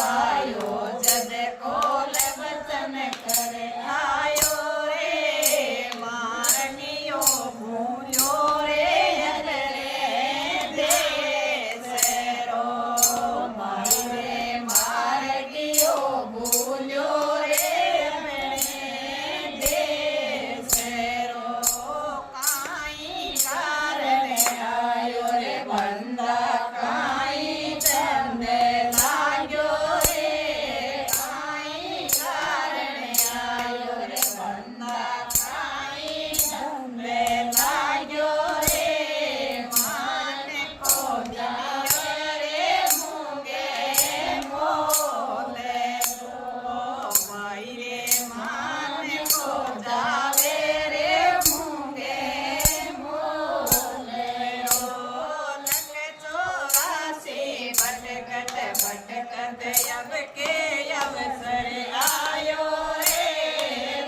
आयो जद कोल वचन करे आयो रे मारनियो भूल्यो रे अगरे देश रो माई रे मारगियो भूल्यो रे अपने देश रो काई कारण आयो रे बंदा काई चंदे लाग्यो रे काई कारण आयो रे बंदा काई चंदे लाग्यो रे माने को जावे रे मूंगे मोले रो माई रे माने को जावे रे मूंगे मोले रो लग चौरासी भटकत भटकत अब के अवसर आयो रे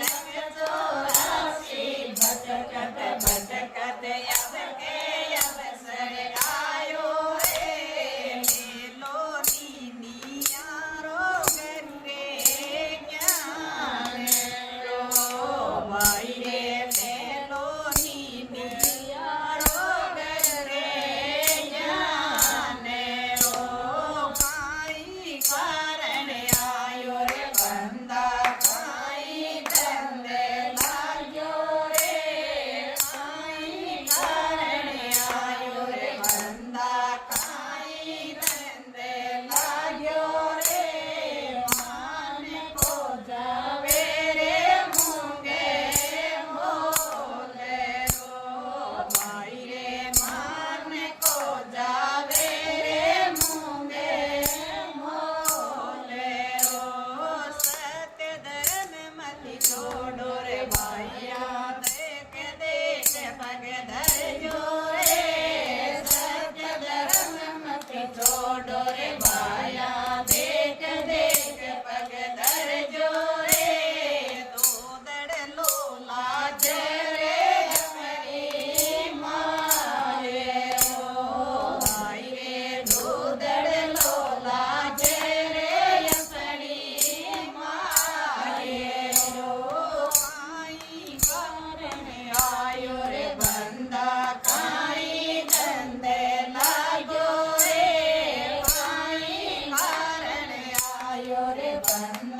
लग चौरासी भटकत भटकत अब के अवसर आयो रे मेलो नीनियारो गंगे ज्ञान रो भाई रे मेलो नीनियारो गंगे ज्ञान रो काई कारण आयो रे बंदा काई धंधे लाग्यो रे काई कारण आयो रे बंदा काई धंधे लाग्यो रे माने को जावे रे मूंगे मोले रो भाई रे माने को जावे रे मूंगे मोले रो सत्य धर्म मति छोड़ो रे भाइया देख देख पग धरजो रे सत्य धर्म मति छोड़ो रे भाइया देख देख पग धरजो रे दूधड़ लोला रे हमारी मारे रो भाई रे दूधड़ लोला रे अपनी मारे रो काई कारण आयो रे बंदा काई धंधे लाग्यो रे काई कारण आयो रे बंदा